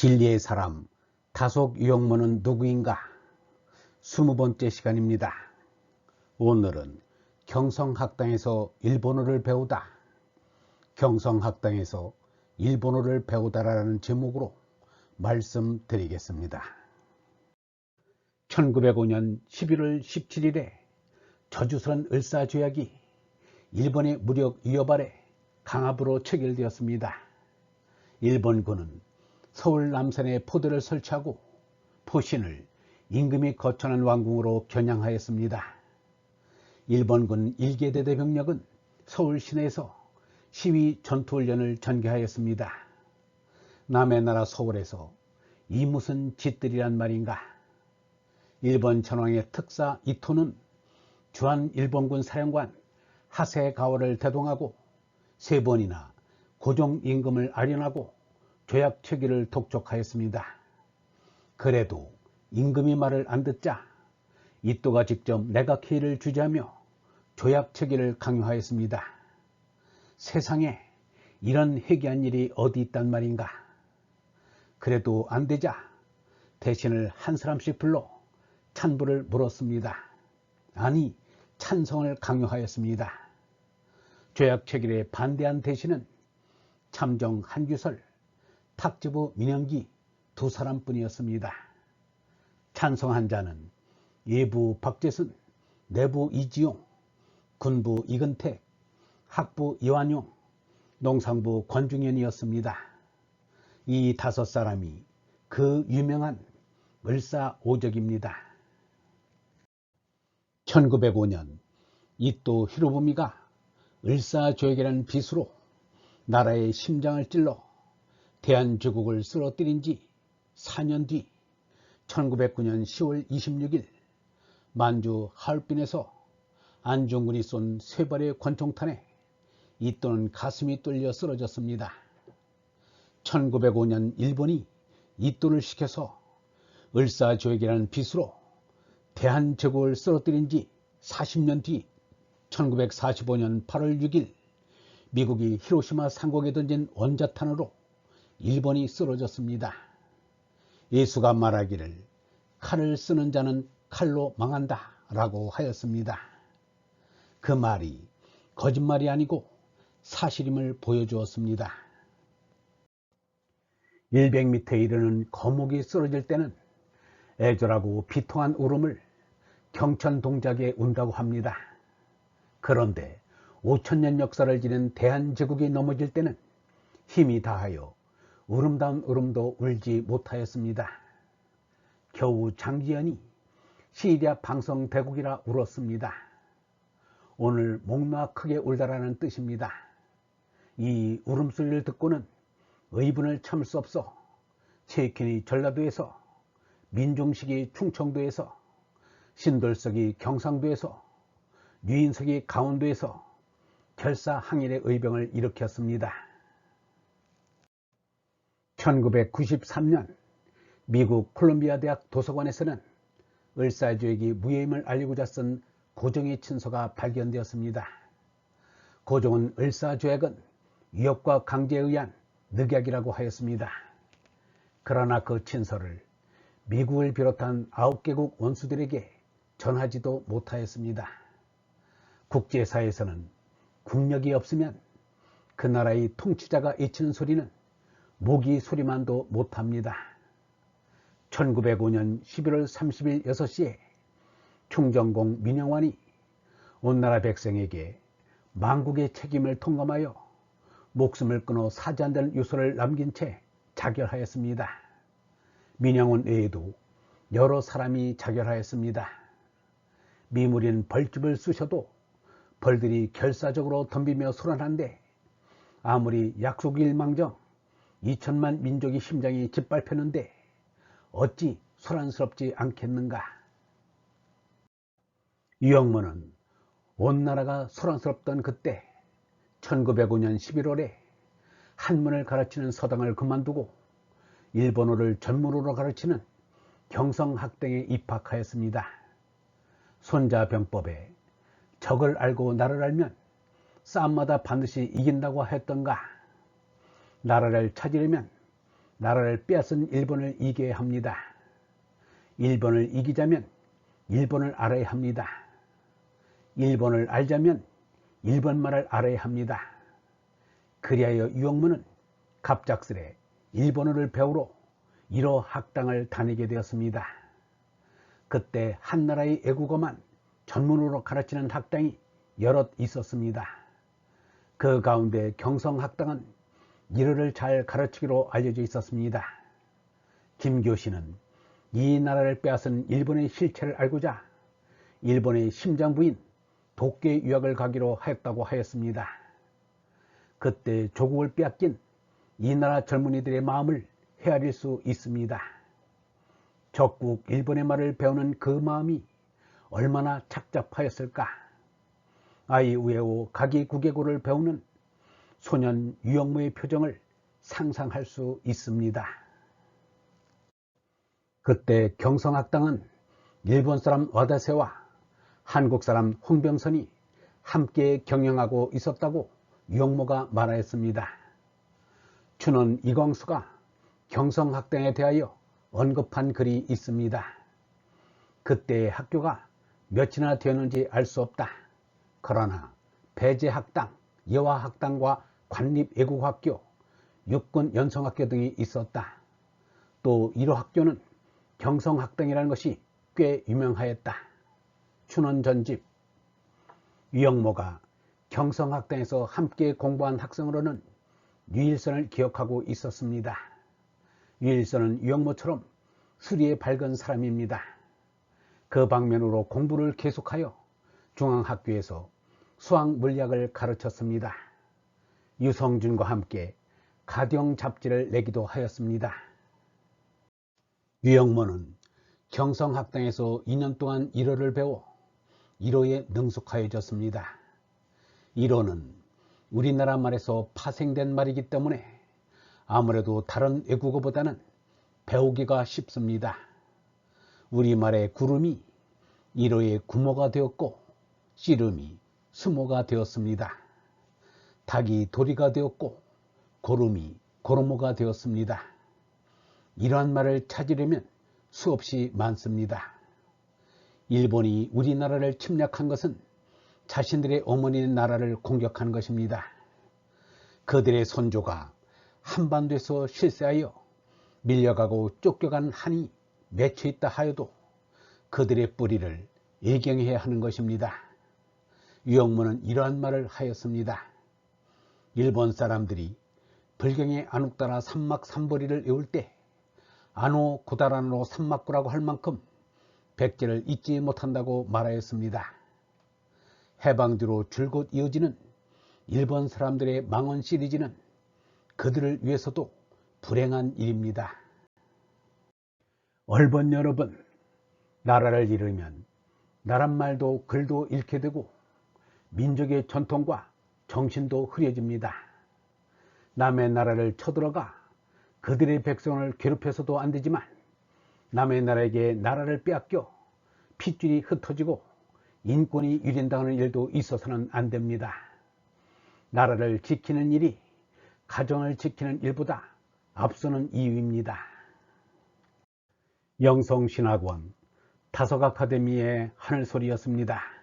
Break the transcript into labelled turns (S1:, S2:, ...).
S1: 진리의 사람 다속 유영모는 누구인가? 20번째 시간입니다. 오늘은 경성학당에서 일본어를 배우다, 경성학당에서 일본어를 배우다라는 제목으로 말씀드리겠습니다. 1905년 11월 17일에 저주스런 을사조약이 일본의 무력 위협 아래 강압으로 체결되었습니다. 일본군은 서울 남산에 포대를 설치하고 포신을 임금이 거천한 왕궁으로 겨냥하였습니다. 일본군 1개 대대 병력은 서울 시내에서 시위 전투훈련을 전개하였습니다. 남의 나라 서울에서 이 무슨 짓들이란 말인가? 일본 전황의 특사 이토는 주한 일본군 사령관 하세가와를 대동하고 3번이나 고종 임금을 아련하고 조약 체결을 독촉하였습니다. 그래도 임금이 말을 안 듣자 이토가 직접 내각회의를 주재하며 조약 체결을 강요하였습니다. 세상에 이런 회개한 일이 어디 있단 말인가? 그래도 안 되자 대신을 한 사람씩 불러 찬부를 물었습니다. 아니, 찬성을 강요하였습니다. 조약 체결에 반대한 대신은 참정 한규설, 탁지부 민영기 2사람뿐이었습니다. 찬성한 자는 예부 박재순, 내부 이지용, 군부 이근택, 학부 이완용, 농상부 권중현이었습니다. 이 5사람이 그 유명한 을사오적입니다. 1905년 이토 히로부미가 을사조약이라는 빚으로 나라의 심장을 찔러 대한제국을 쓰러뜨린 지 4년 뒤 1909년 10월 26일 만주 하얼빈에서 안중근이 쏜 3발의 권총탄에 이토는 가슴이 뚫려 쓰러졌습니다. 1905년 일본이 이토를 시켜서 을사조약이라는 빚으로 대한제국을 쓰러뜨린 지 40년 뒤 1945년 8월 6일 미국이 히로시마 상공에 던진 원자탄으로 일본이 쓰러졌습니다. 예수가 말하기를 칼을 쓰는 자는 칼로 망한다 라고 하였습니다. 그 말이 거짓말이 아니고 사실임을 보여주었습니다. 100m에 이르는 거목이 쓰러질 때는 애절하고 비통한 울음을 경천동작에 운다고 합니다. 그런데 5000년 역사를 지닌 대한제국이 넘어질 때는 힘이 다하여 울음다운 울음도 울지 못하였습니다. 겨우 장지연이 시리아 방성대국이라 울었습니다. 오늘 목 놓아 크게 울다라는 뜻입니다. 이 울음소리를 듣고는 의분을 참을 수 없어 체킨이 전라도에서, 민중식이 충청도에서, 신돌석이 경상도에서, 류인석이 강원도에서 결사항일의 의병을 일으켰습니다. 1993년 미국 콜롬비아 대학 도서관에서는 을사조약이 무효임을 알리고자 쓴 고종의 친서가 발견되었습니다. 고종은 을사조약은 위협과 강제에 의한 늑약이라고 하였습니다. 그러나 그 친서를 미국을 비롯한 9개국 원수들에게 전하지도 못하였습니다. 국제사회에서는 국력이 없으면 그 나라의 통치자가 외치는 소리는 모기 소리만도 못합니다. 1905년 11월 30일 6시에 충정공 민영환이 온 나라 백성에게 망국의 책임을 통감하여 목숨을 끊어 사죄한다는 유서를 남긴 채 자결하였습니다. 민영환 외에도 여러 사람이 자결하였습니다. 미물인 벌집을 쑤셔도 벌들이 결사적으로 덤비며 소란한데 아무리 약속일망정 2천만 민족의 심장이 짓밟혔는데 어찌 소란스럽지 않겠는가? 유영모는 온 나라가 소란스럽던 그때 1905년 11월에 한문을 가르치는 서당을 그만두고 일본어를 전문으로 가르치는 경성학당에 입학하였습니다. 손자병법에 적을 알고 나를 알면 싸움마다 반드시 이긴다고 했던가? 나라를 찾으려면 나라를 빼앗은 일본을 이겨야 합니다. 일본을 이기자면 일본을 알아야 합니다. 일본을 알자면 일본말을 알아야 합니다. 그리하여 유영문은 갑작스레 일본어를 배우러 1호 학당을 다니게 되었습니다. 그때 한나라의 애국어만 전문으로 가르치는 학당이 여럿 있었습니다. 그 가운데 경성학당은 일어를 잘 가르치기로 알려져 있었습니다. 김교신은 이 나라를 빼앗은 일본의 실체를 알고자 일본의 심장부인 도쿄에 유학을 가기로 하였다고 하였습니다. 그때 조국을 빼앗긴 이 나라 젊은이들의 마음을 헤아릴 수 있습니다. 적국 일본의 말을 배우는 그 마음이 얼마나 착잡하였을까. 아이우에오 가기구개고를 배우는 소년 유영무의 표정을 상상할 수 있습니다. 그때 경성학당은 일본 사람 와다세와 한국 사람 홍병선이 함께 경영하고 있었다고 유영모가 말하였습니다. 춘원 이광수가 경성학당에 대하여 언급한 글이 있습니다. 그때의 학교가 몇이나 되었는지 알 수 없다. 그러나 배제학당, 여화학당과 관립외국학교, 육군연성학교 등이 있었다. 또 1호 학교는 경성학당이라는 것이 꽤 유명하였다. 춘원전집. 유영모가 경성학당에서 함께 공부한 학생으로는 류일선을 기억하고 있었습니다. 류일선은 유영모처럼 수리에 밝은 사람입니다. 그 방면으로 공부를 계속하여 중앙학교에서 수학 물리학을 가르쳤습니다. 유성준과 함께 가령 잡지를 내기도 하였습니다. 유영모는 경성학당에서 2년 동안 일어를 배워 일어에 능숙하여졌습니다. 일어는 우리나라 말에서 파생된 말이기 때문에 아무래도 다른 외국어보다는 배우기가 쉽습니다. 우리말의 구름이 일어의 구모가 되었고 씨름이 수모가 되었습니다. 닭이 도리가 되었고 고름이 고로모가 되었습니다. 이러한 말을 찾으려면 수없이 많습니다. 일본이 우리나라를 침략한 것은 자신들의 어머니 나라를 공격한 것입니다. 그들의 선조가 한반도에서 실세하여 밀려가고 쫓겨간 한이 맺혀 있다 하여도 그들의 뿌리를 예경해야 하는 것입니다. 유영모는 이러한 말을 하였습니다. 일본 사람들이 불경의 안욱다라 삼막삼보리를 외울 때 안오 구다라노 삼막구라고 할 만큼 백제를 잊지 못한다고 말하였습니다. 해방 뒤로 줄곧 이어지는 일본 사람들의 망언 시리즈는 그들을 위해서도 불행한 일입니다. 얼번 여러분, 나라를 잃으면 나란말도 글도 잃게 되고 민족의 전통과 정신도 흐려집니다. 남의 나라를 쳐들어가 그들의 백성을 괴롭혀서도 안 되지만 남의 나라에게 나라를 빼앗겨 핏줄이 흩어지고 인권이 유린당하는 일도 있어서는 안 됩니다. 나라를 지키는 일이 가정을 지키는 일보다 앞서는 이유입니다. 영성신학원 다석아카데미의 하늘소리였습니다.